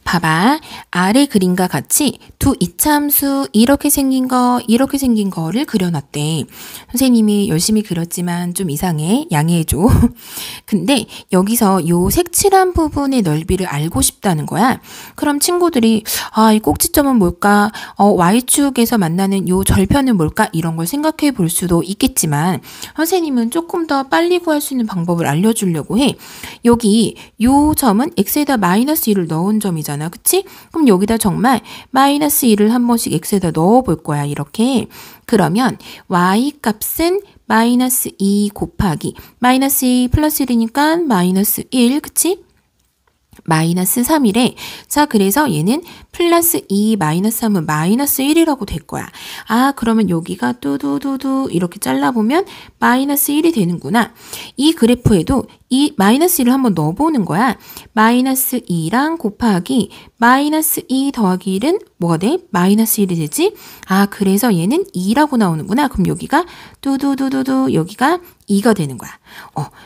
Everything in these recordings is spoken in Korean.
봐봐. 아래 그림과 같이 두 이차함수 이렇게 생긴 거, 이렇게 생긴 거를 그려놨대. 선생님이 열심히 그렸지만 좀 이상해. 양해해줘. 근데 여기서 요 색칠한 부분의 넓이를 알고 싶다는 거야. 그럼 친구들이 이 꼭지점은 뭘까? Y축에서 만나는 요 절편은 뭘까? 이런 걸 생각해 볼 수도 있겠지만 선생님은 조금 더 빨리 구할 수 있는 방법을 알려주려고 해. 여기 요 점은 x에다 마이너스 1을 넣은 점이잖아. 그치? 그럼 여기다 정말 마이너스 1을 한 번씩 x에다 넣어 볼 거야. 이렇게. 그러면 y 값은 마이너스 2 곱하기 마이너스 2 플러스 1이니까 마이너스 1. 그치? 마이너스 3이래. 자, 그래서 얘는 플러스 2 마이너스 3은 마이너스 1이라고 될 거야. 그러면 여기가 뚜두두두 이렇게 잘라보면 마이너스 1이 되는구나. 이 그래프에도 이 마이너스 1을 한번 넣어보는 거야. 마이너스 2랑 곱하기 마이너스 2 더하기 1은 뭐가 돼? 마이너스 1이 되지? 그래서 얘는 2라고 나오는구나. 그럼 여기가 뚜두두두두 여기가 2가 되는 거야.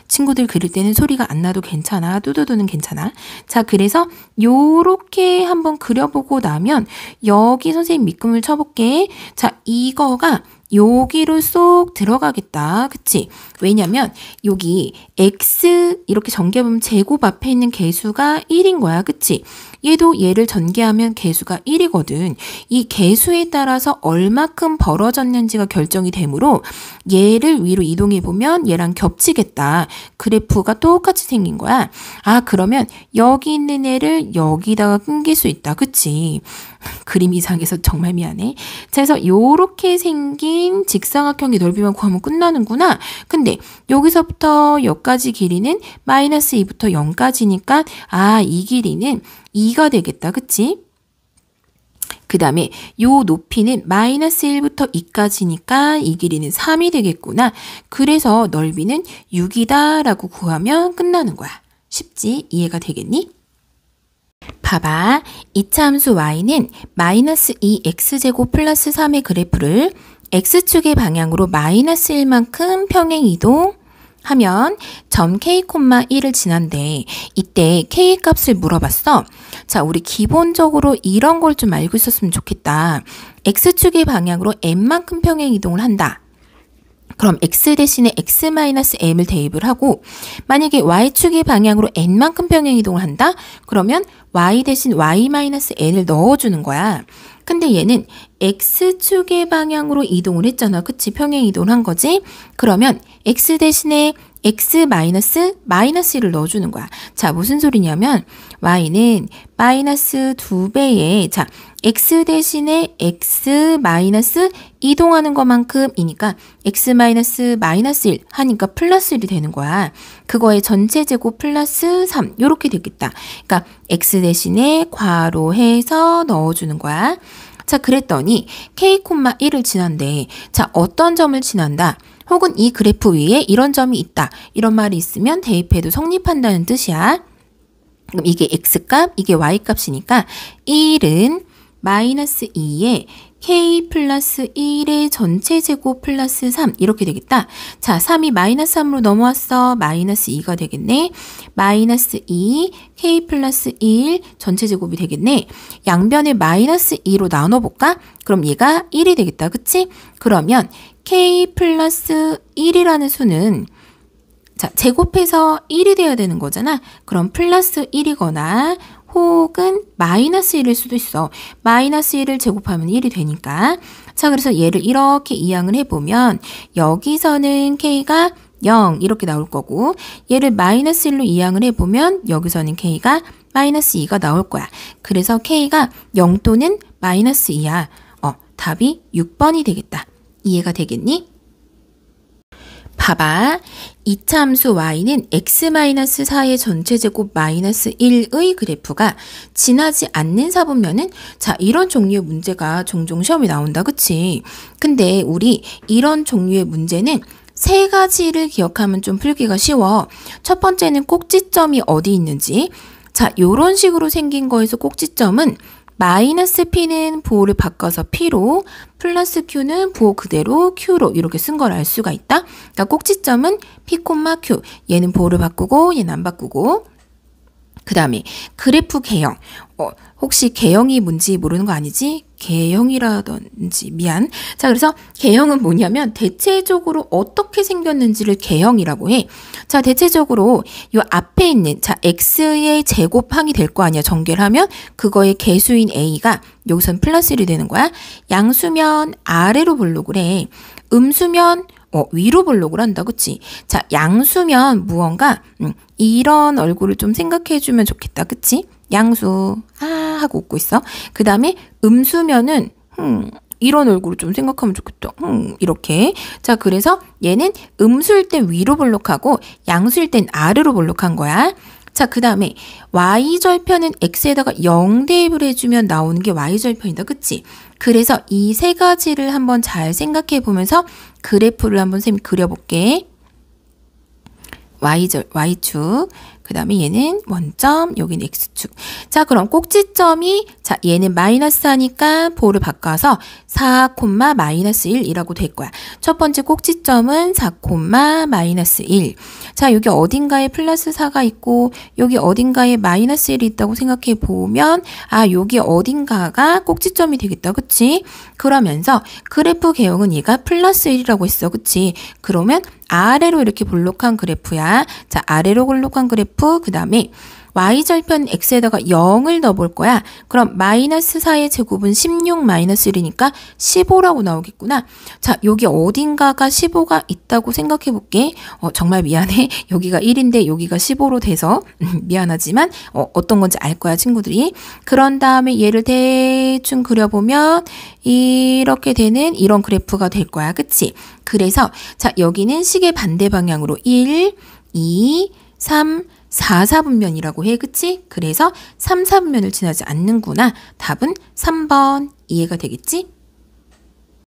친구들 그릴 때는 소리가 안 나도 괜찮아. 뚜두두는 괜찮아. 자, 그래서 요렇게 한번 그려보고 나면 여기 선생님 밑금을 쳐볼게. 자, 이거가 여기로 쏙 들어가겠다. 그치? 왜냐면 여기 x 이렇게 전개해보면 제곱 앞에 있는 개수가 1인 거야. 그치? 얘도 얘를 전개하면 개수가 1이거든. 이 개수에 따라서 얼마큼 벌어졌는지가 결정이 되므로 얘를 위로 이동해보면 얘랑 겹치겠다. 그래프가 똑같이 생긴 거야. 그러면 여기 있는 애를 여기다가 끊길 수 있다. 그치? 그림 이상해서 정말 미안해. 자, 그래서 요렇게 생긴 직사각형의 넓이만 구하면 끝나는구나. 근데 여기서부터 여기까지 길이는 마이너스 2부터 0까지니까 이 길이는 2가 되겠다. 그치? 그 다음에 요 높이는 마이너스 1부터 2까지니까 이 길이는 3이 되겠구나. 그래서 넓이는 6이다 라고 구하면 끝나는 거야. 쉽지? 이해가 되겠니? 봐봐. 이차함수 y는 마이너스 2x제곱 플러스 3의 그래프를 x축의 방향으로 마이너스 1만큼 평행이동 하면 점 k, 1을 지난대. 이때 k 값을 물어봤어. 자, 우리 기본적으로 이런 걸 좀 알고 있었으면 좋겠다. x축의 방향으로 m만큼 평행 이동을 한다. 그럼 x 대신에 x-m을 대입을 하고 만약에 y축의 방향으로 n만큼 평행 이동을 한다? 그러면 y 대신 y-n을 넣어주는 거야. 근데 얘는 x축의 방향으로 이동을 했잖아. 그치? 평행 이동을 한 거지? 그러면 x 대신에 x-1을 넣어주는 거야. 자, 무슨 소리냐면 y는 마이너스 2배의 자, x 대신에 x 이동하는 것만큼이니까 x-1 하니까 플러스 1이 되는 거야. 그거의 전체 제곱 플러스 3 이렇게 되겠다. 그러니까 x 대신에 괄호해서 넣어주는 거야. 자, 그랬더니 k, 1을 지난대. 자, 어떤 점을 지난다? 혹은 이 그래프 위에 이런 점이 있다. 이런 말이 있으면 대입해도 성립한다는 뜻이야. 그럼 이게 x값, 이게 y값이니까 1은 마이너스 2에 k 플러스 1의 전체 제곱 플러스 3 이렇게 되겠다. 자, 3이 마이너스 3으로 넘어왔어. 마이너스 2가 되겠네. 마이너스 2 k 플러스 1 전체 제곱이 되겠네. 양변에 마이너스 2로 나눠볼까? 그럼 얘가 1이 되겠다. 그치? 그러면 k 플러스 1이라는 수는 자, 제곱해서 1이 돼야 되는 거잖아. 그럼 플러스 1이거나 혹은 마이너스 1일 수도 있어. 마이너스 1을 제곱하면 1이 되니까. 자, 그래서 얘를 이렇게 이항을 해보면 여기서는 k가 0 이렇게 나올 거고 얘를 마이너스 1로 이항을 해보면 여기서는 k가 마이너스 2가 나올 거야. 그래서 k가 0 또는 마이너스 2야. 답이 6번이 되겠다. 이해가 되겠니? 봐봐. 이차함수 y는 x-4의 전체 제곱 마이너스 1의 그래프가 지나지 않는 사분면은 자, 이런 종류의 문제가 종종 시험에 나온다. 그치? 근데 우리 이런 종류의 문제는 세 가지를 기억하면 좀 풀기가 쉬워. 첫 번째는 꼭지점이 어디 있는지. 자, 요런 식으로 생긴 거에서 꼭지점은 마이너스 P는 부호를 바꿔서 P로 플러스 Q는 부호 그대로 Q로 이렇게 쓴 걸 알 수가 있다. 그러니까 꼭지점은 P, Q. 얘는 부호를 바꾸고 얘는 안 바꾸고. 그 다음에 그래프 개형. 혹시 개형이 뭔지 모르는 거 아니지? 개형이라든지 미안. 자, 그래서 개형은 뭐냐면 대체적으로 어떻게 생겼는지를 개형이라고 해. 자, 대체적으로 요 앞에 있는 자 x의 제곱항이 될 거 아니야. 전개를 하면 그거의 개수인 a가 여기선 플러스 1이 되는 거야. 양수면 아래로 보려고 그래. 음수면 위로 보려고 한다. 그치? 자, 양수면 무언가 이런 얼굴을 좀 생각해 주면 좋겠다. 그치? 양수 하고 웃고 있어. 그 다음에 음수면은 이런 얼굴을 좀 생각하면 좋겠다. 이렇게. 자, 그래서 얘는 음수일 땐 위로 볼록하고 양수일 땐 아래로 볼록한 거야. 자, 그 다음에 y절편은 x에다가 0 대입을 해주면 나오는 게 y절편이다. 그치? 그래서 이 세 가지를 한번 잘 생각해 보면서 그래프를 한번 쌤이 그려볼게. y축. 그 다음에 얘는 원점, 여기는 x축. 자, 그럼 꼭지점이, 자, 얘는 마이너스 하니까 보를 바꿔서 4, 마이너스 1이라고 될 거야. 첫 번째 꼭지점은 4, 마이너스 1. 자, 여기 어딘가에 플러스 4가 있고, 여기 어딘가에 마이너스 1이 있다고 생각해 보면, 여기 어딘가가 꼭지점이 되겠다. 그치? 그러면서 그래프 개형은 얘가 플러스 1이라고 했어. 그치? 그러면 아래로 이렇게 볼록한 그래프야. 자, 아래로 볼록한 그래프, 그 다음에 y절편 x에다가 0을 넣어볼 거야. 그럼 마이너스 4의 제곱은 16 마이너스 1이니까 15라고 나오겠구나. 자, 여기 어딘가가 15가 있다고 생각해 볼게. 정말 미안해. 여기가 1인데 여기가 15로 돼서 미안하지만 어떤 건지 알 거야, 친구들이. 그런 다음에 얘를 대충 그려보면 이렇게 되는 이런 그래프가 될 거야. 그치? 그래서 자, 여기는 식의 반대 방향으로 1, 2, 3, 4, 4분면이라고 해. 그치? 그래서 3, 4분면을 지나지 않는구나. 답은 3번. 이해가 되겠지?